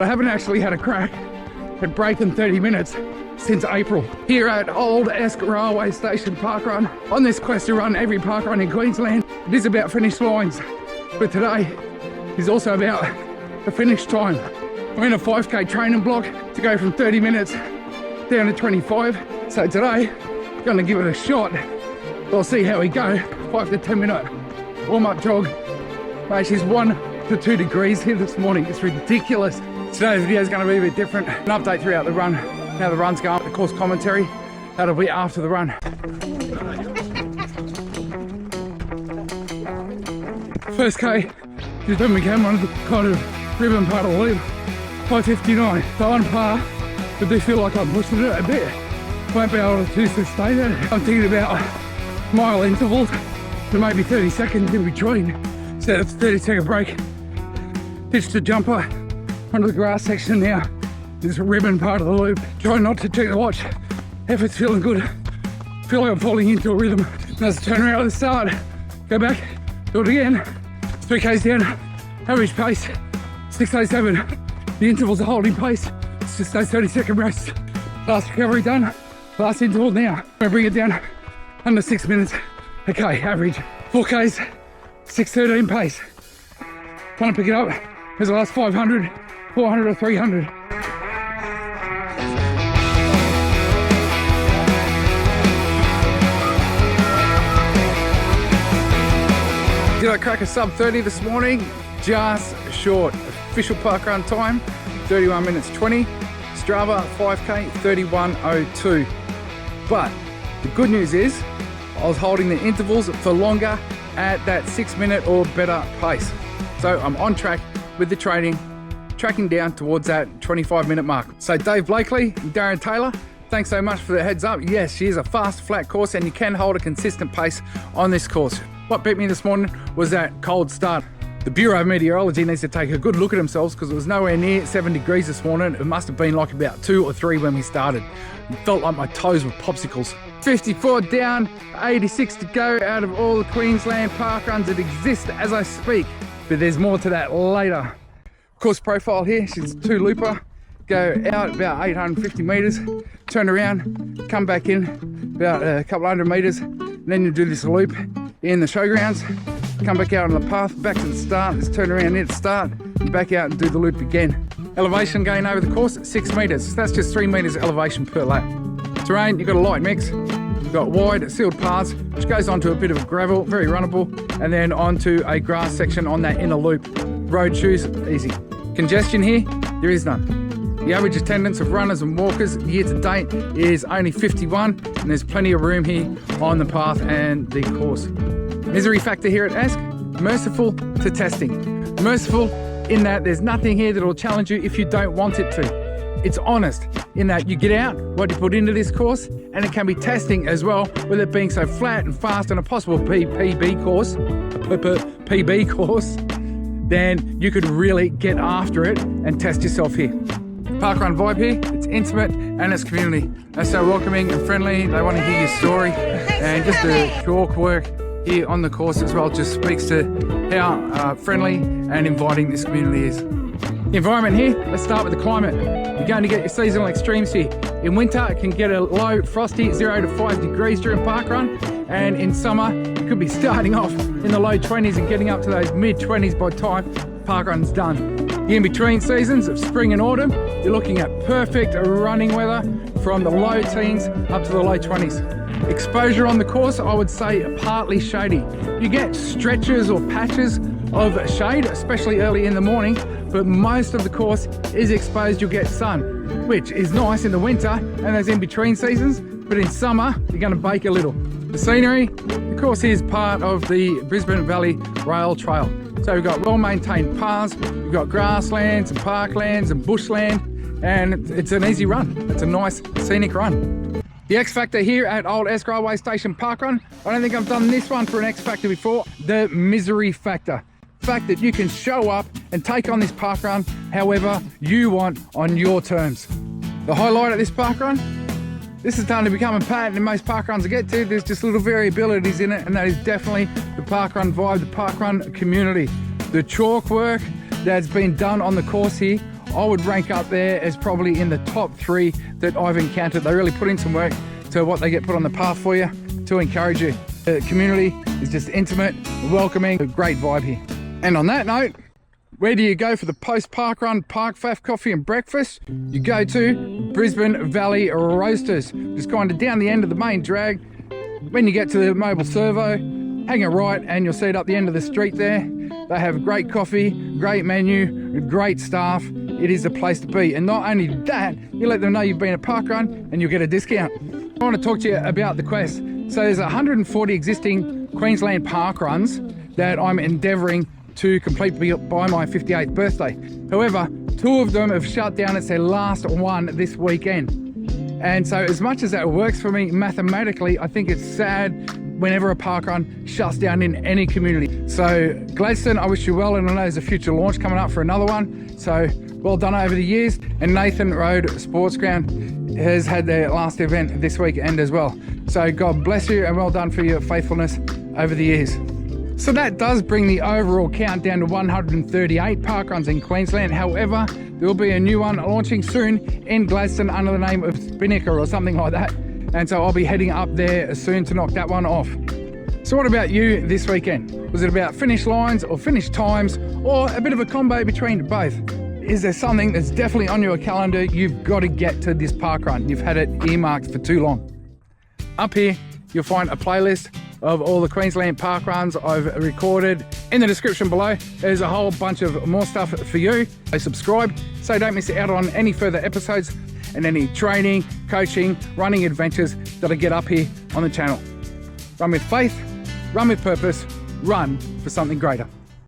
I haven't actually had a crack at breaking 30 minutes since April. Here at old Esk Railway Station Parkrun, on this quest to run every parkrun in Queensland. It is about finish lines, but today is also about the finish time. I'm in a 5k training block to go from 30 minutes down to 25. So today, I'm gonna give it a shot. We'll see how we go. 5 to 10 minute warm-up jog. Mate, she's 1 to 2 degrees here this morning. It's ridiculous. Today's video is going to be a bit different. An update throughout the run, how the run's going, the course commentary. That'll be after the run. First K, just when we came on the kind of ribbon part of the loop, 5:59. So on par, but do feel like I'm pushing it a bit. Won't be able to sustain it. I'm thinking about mile intervals to maybe 30 seconds in between. So that's a 30-second break. Pitch the jumper onto the grass section now. This ribbon part of the loop. Try not to check the watch. Effort's feeling good. Feel like I'm falling into a rhythm. Let's turn around at the start. Go back, do it again. 3 Ks down, average pace, 6:07. The intervals are holding pace. It's just those 30-second rests. Last recovery done. Last interval now. I'm gonna bring it down under 6 minutes. Okay, average. 4 Ks, 6:13 pace. Trying to pick it up as the last 500, 400 or 300. Did I crack a sub 30 this morning? Just short. Official parkrun time, 31 minutes 20. Strava 5K, 31:02. But the good news is, I was holding the intervals for longer at that 6 minute or better pace. So I'm on track with the training, tracking down towards that 25-minute mark. So Dave Blakely and Darren Taylor, thanks so much for the heads up. Yes, she is a fast, flat course and you can hold a consistent pace on this course. What beat me this morning was that cold start. The Bureau of Meteorology needs to take a good look at themselves because it was nowhere near 7 degrees this morning. It must have been like about 2 or 3 when we started. It felt like my toes were popsicles. 54 down, 86 to go out of all the Queensland parkruns that exist as I speak. But there's more to that later. Course profile here, she's a 2-looper. Go out about 850 meters, turn around, come back in about a couple hundred meters. And then you do this loop in the showgrounds. Come back out on the path, back to the start. Let's turn around near the start, back out and do the loop again. Elevation gain over the course, 6 meters. So that's just 3 meters elevation per lap. Terrain, you've got a light mix. You've got wide sealed paths, which goes onto a bit of gravel, very runnable, and then onto a grass section on that inner loop. Road shoes, easy. Congestion here, there is none. The average attendance of runners and walkers year to date is only 51, and there's plenty of room here on the path and the course. Misery factor here at Esk, merciful to testing. Merciful in that there's nothing here that will challenge you if you don't want it to. It's honest in that you get out what you put into this course, and it can be testing as well, with it being so flat and fast and a possible PB course, then you could really get after it and test yourself here. Parkrun vibe here, it's intimate and it's community. They're so welcoming and friendly, they want to hear your story, and just the chalk work here on the course as well just speaks to how friendly and inviting this community is. The environment here, let's start with the climate. You're going to get your seasonal extremes here. In winter, it can get a low frosty 0 to 5 degrees during parkrun, and in summer, you could be starting off in the low 20s and getting up to those mid 20s by the time parkrun's done. The in-between seasons of spring and autumn, you're looking at perfect running weather from the low teens up to the low 20s. Exposure on the course, I would say partly shady. You get stretches or patches of shade, especially early in the morning, but most of the course is exposed. You'll get sun, which is nice in the winter and those in-between seasons, but in summer, you're gonna bake a little. The scenery, the course is part of the Brisbane Valley Rail Trail. So we've got well-maintained paths, we've got grasslands and parklands and bushland, and it's an easy run. It's a nice scenic run. The X Factor here at Old Esk Railway Station Parkrun. I don't think I've done this one for an X Factor before. The misery factor. The fact that you can show up and take on this parkrun however you want on your terms. The highlight of this parkrun, this is starting to become a pattern in most parkruns I get to. There's just little variabilities in it, and that is definitely the parkrun vibe, the parkrun community. The chalk work that's been done on the course here I would rank up there as probably in the top 3 that I've encountered. They really put in some work to what they get put on the path for you to encourage you. The community is just intimate, welcoming, a great vibe here. And on that note, where do you go for the post-parkrun Parkfaff coffee and breakfast? You go to Brisbane Valley Roasters, just kind of down the end of the main drag. When you get to the mobile servo, hang a right and you'll see it up the end of the street there. They have great coffee, great menu, great staff. It is the place to be. And not only that, you let them know you've been at Parkrun and you'll get a discount. I want to talk to you about the quest. So there's 140 existing Queensland parkruns that I'm endeavouring to complete by my 58th birthday. However, 2 of them have shut down. It's their last one this weekend. And so as much as that works for me mathematically, I think it's sad whenever a parkrun shuts down in any community. So Gladstone, I wish you well, and I know there's a future launch coming up for another one. So well done over the years. And Nathan Road Sports Ground has had their last event this weekend as well. So God bless you and well done for your faithfulness over the years. So that does bring the overall count down to 138 parkruns in Queensland. However, there will be a new one launching soon in Gladstone under the name of Spinnaker or something like that. And so I'll be heading up there soon to knock that one off. So what about you this weekend? Was it about finish lines or finish times or a bit of a combo between both? Is there something that's definitely on your calendar? You've got to get to this parkrun. You've had it earmarked for too long. Up here, you'll find a playlist of all the Queensland parkruns I've recorded. In the description below, there's a whole bunch of more stuff for you. So subscribe so don't miss out on any further episodes and any training, coaching, running adventures that I get up here on the channel. Run with faith, run with purpose, run for something greater.